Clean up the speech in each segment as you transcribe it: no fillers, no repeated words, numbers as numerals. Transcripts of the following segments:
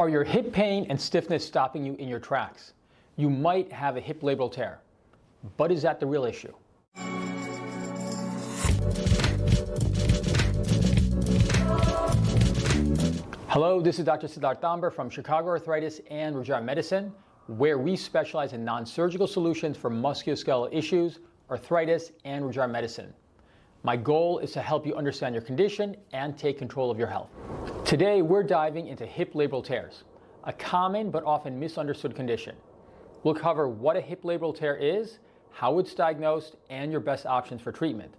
Are your hip pain and stiffness stopping you in your tracks? You might have a hip labral tear, but is that the real issue? Hello, this is Dr. Siddharth Damber from Chicago Arthritis and Regenerative Medicine, where we specialize in non-surgical solutions for musculoskeletal issues, arthritis, and regenerative medicine. My goal is to help you understand your condition and take control of your health. Today, we're diving into hip labral tears, a common but often misunderstood condition. We'll cover what a hip labral tear is, how it's diagnosed, and your best options for treatment.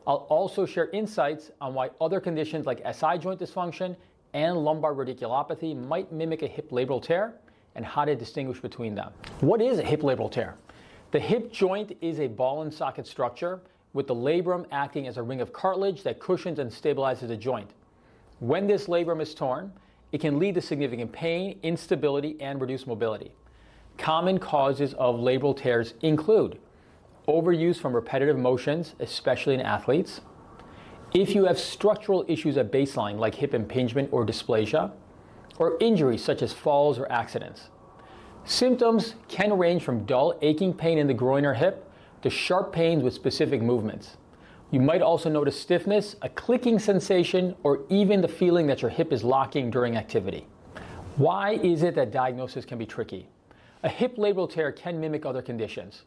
I'll also share insights on why other conditions like SI joint dysfunction and lumbar radiculopathy might mimic a hip labral tear and how to distinguish between them. What is a hip labral tear? The hip joint is a ball and socket structure with the labrum acting as a ring of cartilage that cushions and stabilizes the joint. When this labrum is torn, it can lead to significant pain, instability, and reduced mobility. Common causes of labral tears include overuse from repetitive motions, especially in athletes. If you have structural issues at baseline like hip impingement or dysplasia, or injuries such as falls or accidents. Symptoms can range from dull aching pain in the groin or hip to sharp pains with specific movements. You might also notice stiffness, a clicking sensation, or even the feeling that your hip is locking during activity. Why is it that diagnosis can be tricky? A hip labral tear can mimic other conditions.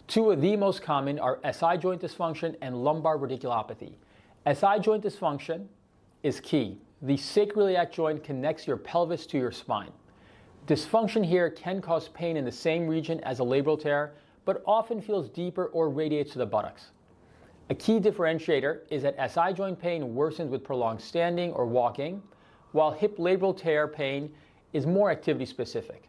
Two of the most common are SI joint dysfunction and lumbar radiculopathy. SI joint dysfunction is key. The sacroiliac joint connects your pelvis to your spine. Dysfunction here can cause pain in the same region as a labral tear, but often feels deeper or radiates to the buttocks. A key differentiator is that SI joint pain worsens with prolonged standing or walking, while hip labral tear pain is more activity specific.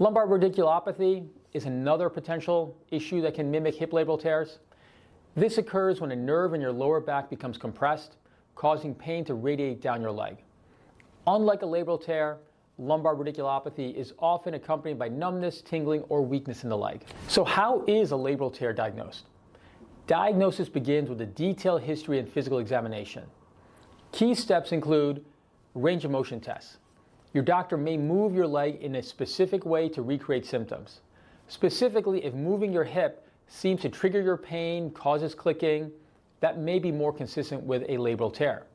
Lumbar radiculopathy is another potential issue that can mimic hip labral tears. This occurs when a nerve in your lower back becomes compressed, causing pain to radiate down your leg. Unlike a labral tear, lumbar radiculopathy is often accompanied by numbness, tingling, or weakness in the leg. So how is a labral tear diagnosed? Diagnosis begins with a detailed history and physical examination. Key steps include range of motion tests. Your doctor may move your leg in a specific way to recreate symptoms. Specifically, if moving your hip seems to trigger your pain, causes clicking, that may be more consistent with a labral tear.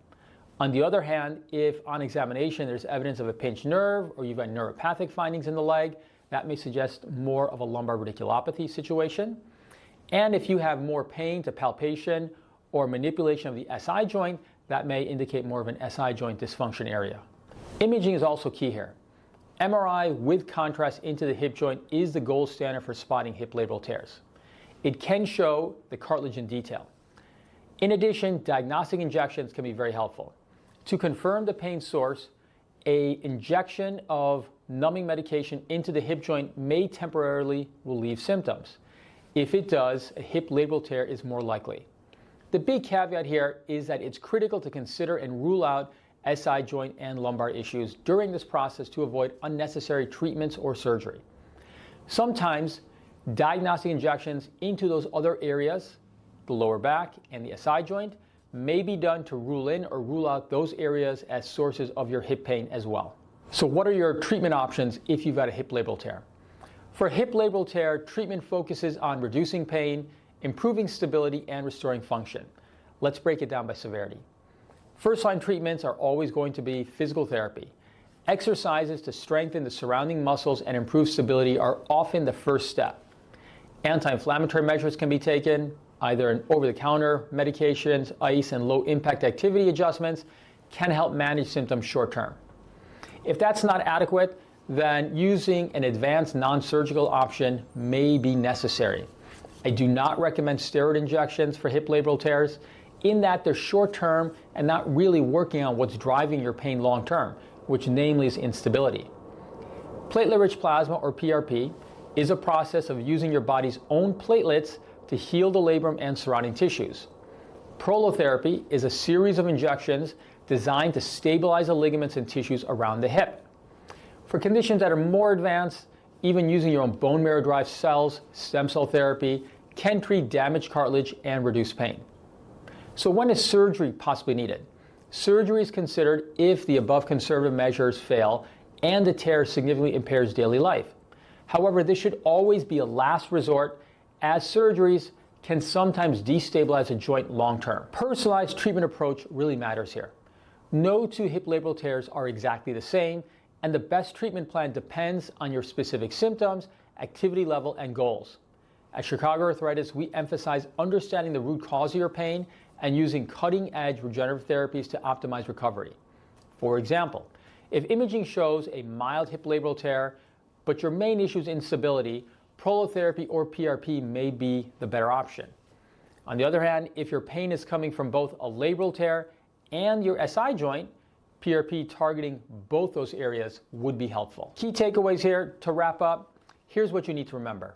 On the other hand, if on examination there's evidence of a pinched nerve or you've got neuropathic findings in the leg, that may suggest more of a lumbar radiculopathy situation. And if you have more pain to palpation or manipulation of the SI joint, that may indicate more of an SI joint dysfunction area. Imaging is also key here. MRI with contrast into the hip joint is the gold standard for spotting hip labral tears. It can show the cartilage in detail. In addition, diagnostic injections can be very helpful. To confirm the pain source, an injection of numbing medication into the hip joint may temporarily relieve symptoms. If it does, a hip labral tear is more likely. The big caveat here is that it's critical to consider and rule out SI joint and lumbar issues during this process to avoid unnecessary treatments or surgery. Sometimes diagnostic injections into those other areas, the lower back and the SI joint, may be done to rule in or rule out those areas as sources of your hip pain as well. So what are your treatment options if you've got a hip labral tear? For a hip labral tear, treatment focuses on reducing pain, improving stability, and restoring function. Let's break it down by severity. First-line treatments are always going to be physical therapy. Exercises to strengthen the surrounding muscles and improve stability are often the first step. Anti-inflammatory measures can be taken, either in over-the-counter medications, ice, and low-impact activity adjustments can help manage symptoms short-term. If that's not adequate, then using an advanced non-surgical option may be necessary. I do not recommend steroid injections for hip labral tears in that they're short-term and not really working on what's driving your pain long-term, which namely is instability. Platelet-rich plasma, or PRP, is a process of using your body's own platelets to heal the labrum and surrounding tissues. Prolotherapy is a series of injections designed to stabilize the ligaments and tissues around the hip. For conditions that are more advanced, even using your own bone marrow-derived cells, stem cell therapy can treat damaged cartilage and reduce pain. So when is surgery possibly needed? Surgery is considered if the above conservative measures fail and the tear significantly impairs daily life. However, this should always be a last resort, as surgeries can sometimes destabilize a joint long term. Personalized treatment approach really matters here. No two hip labral tears are exactly the same, and the best treatment plan depends on your specific symptoms, activity level, and goals. At Chicago Arthritis, we emphasize understanding the root cause of your pain and using cutting-edge regenerative therapies to optimize recovery. For example, if imaging shows a mild hip labral tear, but your main issue is instability, prolotherapy or PRP may be the better option. On the other hand, if your pain is coming from both a labral tear and your SI joint, PRP targeting both those areas would be helpful. Key takeaways here to wrap up. Here's what you need to remember.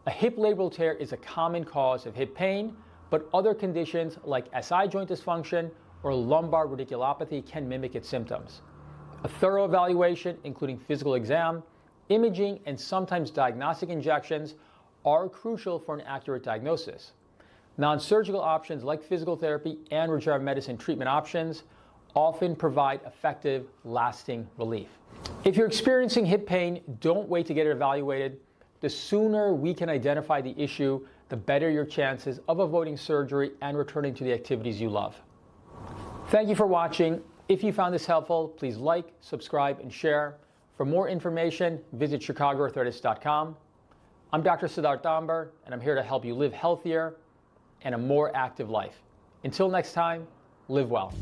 A hip labral tear is a common cause of hip pain, but other conditions like SI joint dysfunction or lumbar radiculopathy can mimic its symptoms. A thorough evaluation, including physical exam, imaging, and sometimes diagnostic injections are crucial for an accurate diagnosis. Non-surgical options like physical therapy and regenerative medicine treatment options often provide effective, lasting relief. If you're experiencing hip pain, don't wait to get it evaluated. The sooner we can identify the issue, the better your chances of avoiding surgery and returning to the activities you love. Thank you for watching. If you found this helpful, please like, subscribe, and share. For more information, visit chicagoarthritis.com. I'm Dr. Siddharth Damber, and I'm here to help you live healthier and a more active life. Until next time, live well.